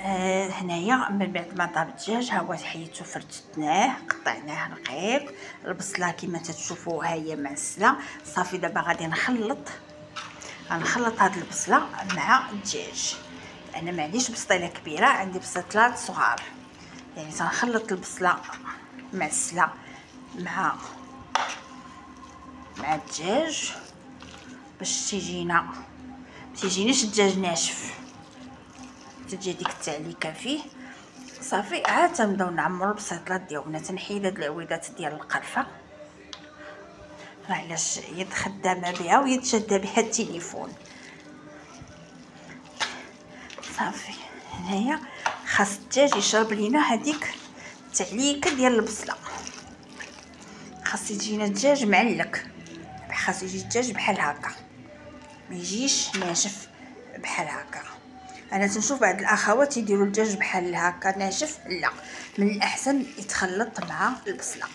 هنايا من بعد ما طاب الدجاج ها هو حيدتو فرتناه قطعناه رقيق. البصله كما تتشوفوا ها هي معسله. صافي دابا غادي نخلط هاد البصله مع الدجاج. انا ما عنديش بسطيله كبيره، عندي بسطلات صغار، يعني تنخلط البصله معسله مع الدجاج باش تيجيناش الدجاج ناشف، تجي ديك التعليكه فيه. صافي عاد تنبداو نعمروا البسيطلات ديالنا. تنحيد هاد العويدات ديال القرفه علاش يد خدامه بها ويد شاده بها التليفون. صافي هنايا خاص الدجاج يشرب لينا هذيك التعليكه ديال البصله، خاص يجينا الدجاج معلك، خاص يجي الدجاج بحال هكا، ما يجيش ناشف بحال هكا. انا تنشوف بعض الاخوات يديروا الدجاج بحال هكا ناشف، لا، من الاحسن يتخلط مع البصله.